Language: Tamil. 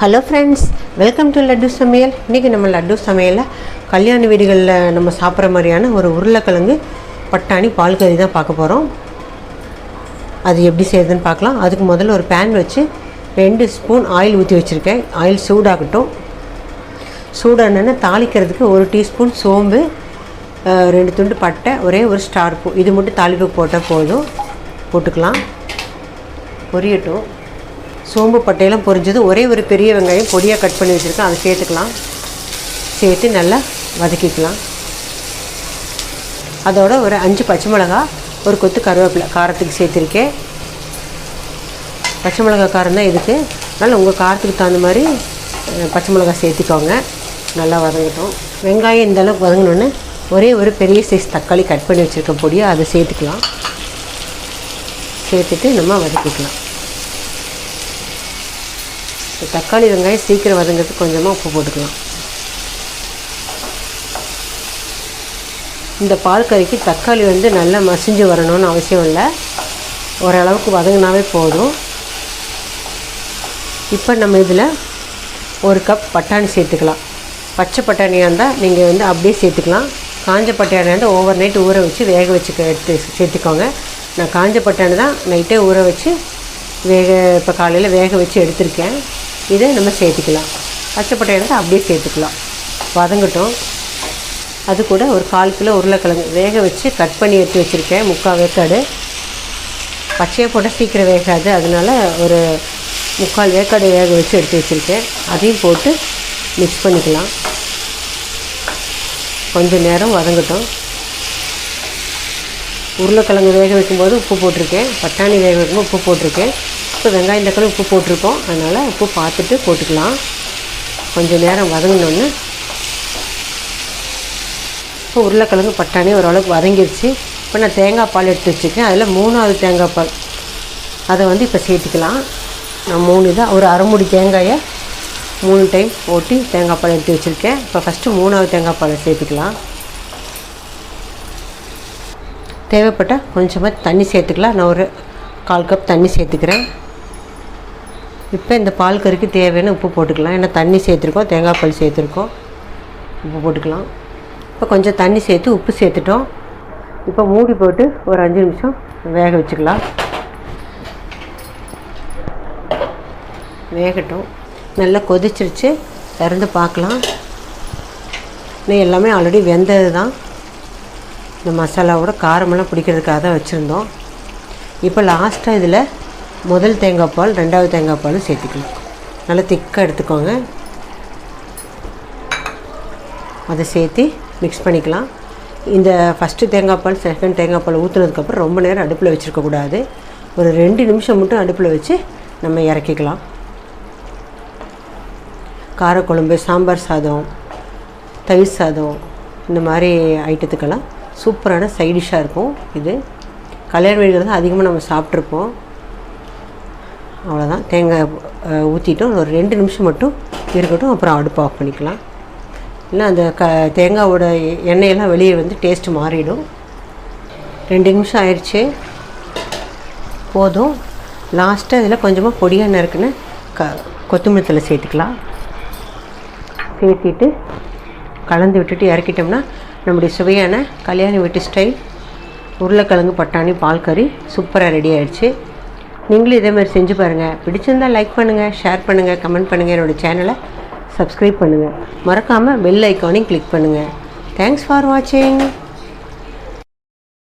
Hello friends, welcome to laddu சமையல். இன்றைக்கி நம்ம லட்டு சமையலில் கல்யாண வீடுகளில் நம்ம சாப்பிட்ற மாதிரியான ஒரு உருளைக்கிழங்கு பட்டாணி பால் கறி தான் பார்க்க போகிறோம். அது எப்படி செய்யுதுன்னு பார்க்கலாம். அதுக்கு முதல்ல ஒரு பேன் வச்சு 2 ஸ்பூன் ஆயில் ஊற்றி வச்சுருக்கேன். ஆயில் சூடாகட்டும். சூடானோன்னு தாளிக்கிறதுக்கு 1 டீஸ்பூன் சோம்பு, 2 துண்டு பட்டை, ஒரே ஒரு ஸ்டார் பூ, இது மட்டும் தாளிப்பு போட்டால் போதும். போட்டுக்கலாம். பொரியட்டும். சோம்பு பட்டையெல்லாம் பொரிஞ்சது. ஒரே ஒரு பெரிய வெங்காயம் பொடியாக கட் பண்ணி வச்சுருக்கேன், அதை சேர்த்துக்கலாம். சேர்த்து நல்லா வதக்கிக்கலாம். அதோட ஒரு 5 பச்சை மிளகா, ஒரு கொத்து கருவேப்பிலை காரத்துக்கு சேர்த்துருக்கேன். பச்சை மிளகா காரம் தான் இதுக்கு, அதனால் உங்கள் காரத்துக்கு தகுந்த மாதிரி பச்சை மிளகா சேர்த்துக்கோங்க. நல்லா வதங்கட்டும். வெங்காயம் இந்த அளவுக்கு வதங்கினோன்னு ஒரே ஒரு பெரிய சைஸ் தக்காளி கட் பண்ணி வச்சுருக்க பொடியை அதை சேர்த்துக்கலாம். சேர்த்துட்டு நம்ம வதக்கிக்கலாம். தக்காளி வெங்காயம் சீக்கிரம் வதங்கிறதுக்கு கொஞ்சமாக உப்பு போட்டுக்கலாம். இந்த பால் கறிக்கு தக்காளி நல்லா மசிஞ்சு வரணும்னு அவசியம் இல்லை, ஓரளவுக்கு வதங்கினாவே போதும். இப்போ நம்ம இதில் 1 கப் பட்டாணி சேர்த்துக்கலாம். பச்சை பட்டாணியாக இருந்தால் நீங்கள் அப்படியே சேர்த்துக்கலாம். காஞ்ச பட்டாணியாக இருந்தால் ஓவர் நைட் ஊற வச்சு வேக வச்சு எடுத்து சேர்த்துக்கோங்க. நான் காஞ்ச பட்டாணி தான் நைட்டே ஊற வச்சு இப்போ காலையில் வேக வச்சு எடுத்திருக்கேன். இதை நம்ம சேர்த்துக்கலாம். பச்சை பட்டாணி தான் அப்படியே சேர்த்துக்கலாம். வதங்கட்டும். அது கூட ஒரு 1/4 கிலோ உருளைக்கிழங்கு வேக வச்சு கட் பண்ணி எடுத்து வச்சுருக்கேன். 3/4 வேக்காடு. பச்சையை போட்டால் சீக்கிரம் வேகாது, அதனால் ஒரு 3/4 வேக்காடு வேக வச்சு எடுத்து வச்சுருக்கேன். அதையும் போட்டு மிக்ஸ் பண்ணிக்கலாம். கொஞ்சம் நேரம் வதங்கட்டும். உருளைக்கிழங்கு வேக வைக்கும்போது உப்பு போட்டிருக்கேன், பட்டாணி வேக வைக்கும்போது உப்பு போட்டிருக்கேன். இப்போ வெங்காயம் தக்காளி உப்பு போட்டிருக்கோம், அதனால் உப்பு பார்த்துட்டு போட்டுக்கலாம். கொஞ்சம் நேரம் வதங்கினோன்னு இப்போ உருளைக்கிழங்கு பட்டாணி ஓரளவுக்கு வதங்கிடுச்சு. இப்போ நான் தேங்காய் பால் எடுத்து வச்சுருக்கேன். அதில் 3வது தேங்காய் பால் அதை இப்போ சேர்த்துக்கலாம். நான் 3 தான், ஒரு அரை மூடி தேங்காயை 3 டைம் ஓட்டி தேங்காய் பால் எடுத்து வச்சுருக்கேன். இப்போ ஃபஸ்ட்டு 3வது தேங்காய் பாலை சேர்த்துக்கலாம். தேவைப்பட்டால் கொஞ்சமாக தண்ணி சேர்த்துக்கலாம். நான் ஒரு 1/4 கப் தண்ணி சேர்த்துக்கிறேன். இப்போ இந்த பால் கறிக்கு தேவையான உப்பு போட்டுக்கலாம். ஏன்னா தண்ணி சேர்த்துருக்கோம், தேங்காய் பால் சேர்த்துருக்கோம், உப்பு போட்டுக்கலாம். இப்போ கொஞ்சம் தண்ணி சேர்த்து உப்பு சேர்த்துட்டோம். இப்போ மூடி போட்டு ஒரு 5 நிமிஷம் வேக வச்சுக்கலாம். வேகட்டும். நல்லா கொதிச்சிருச்சு, திறந்து பார்க்கலாம். இன்னும் எல்லாமே ஆல்ரெடி வெந்தது தான். இந்த மசாலாவோட காரமெல்லாம் பிடிக்கிறதுக்காக தான் வச்சுருந்தோம். இப்போ லாஸ்ட்டாக இதில் முதல் தேங்காய் பால், 2வது தேங்காய் பால் சேர்த்துக்கலாம். நல்லா திக்காக எடுத்துக்கோங்க. அதை சேர்த்து மிக்ஸ் பண்ணிக்கலாம். இந்த ஃபஸ்ட்டு தேங்காய் பால், செகண்ட் தேங்காய் பால் ஊற்றுனதுக்கப்புறம் ரொம்ப நேரம் அடுப்பில் வச்சுருக்கக்கூடாது. ஒரு 2 நிமிஷம் மட்டும் அடுப்பில் வச்சு நம்ம இறக்கிக்கலாம். காரக்குழம்பு, சாம்பார் சாதம், தயிர் சாதம், இந்த மாதிரி ஐட்டத்துக்கெல்லாம் சூப்பரான சைடிஷ்ஷாக இருக்கும். இது கல்யாண வீடுகள் தான் அதிகமாக நம்ம சாப்பிட்ருப்போம். அவ்வளோதான். தேங்காய் ஊற்றிட்டோம். ஒரு 2 நிமிஷம் மட்டும் இருக்கட்டும், அப்புறம் அடுப்பு ஆஃப் பண்ணிக்கலாம். இல்லை அந்த தேங்காயோட எண்ணெயெல்லாம் வெளியே டேஸ்ட்டு மாறிடும். 2 நிமிஷம் ஆயிடுச்சு, போதும். லாஸ்ட்டாக இதில் கொஞ்சமாக பொடியாக நறுக்குன்னு கொத்தமல்லி தழை சேர்த்துக்கலாம். சேர்த்திட்டு கலந்து விட்டுட்டு இறக்கிட்டோம்னா நம்முடைய சுவையான கல்யாண வீட்டு ஸ்டைல் உருளைக்கிழங்கு பட்டாணி பால் கறி சூப்பராக ரெடி ஆகிடுச்சு. நீங்களும் இதே மாதிரி செஞ்சு பாருங்கள். பிடிச்சிருந்தால் லைக் பண்ணுங்கள், ஷேர் பண்ணுங்கள், கமெண்ட் பண்ணுங்கள். என்னோடய சேனலை சப்ஸ்கிரைப் பண்ணுங்கள். மறக்காமல் பெல் ஐக்கானையும் கிளிக் பண்ணுங்கள். தேங்க்ஸ் ஃபார் வாட்சிங்.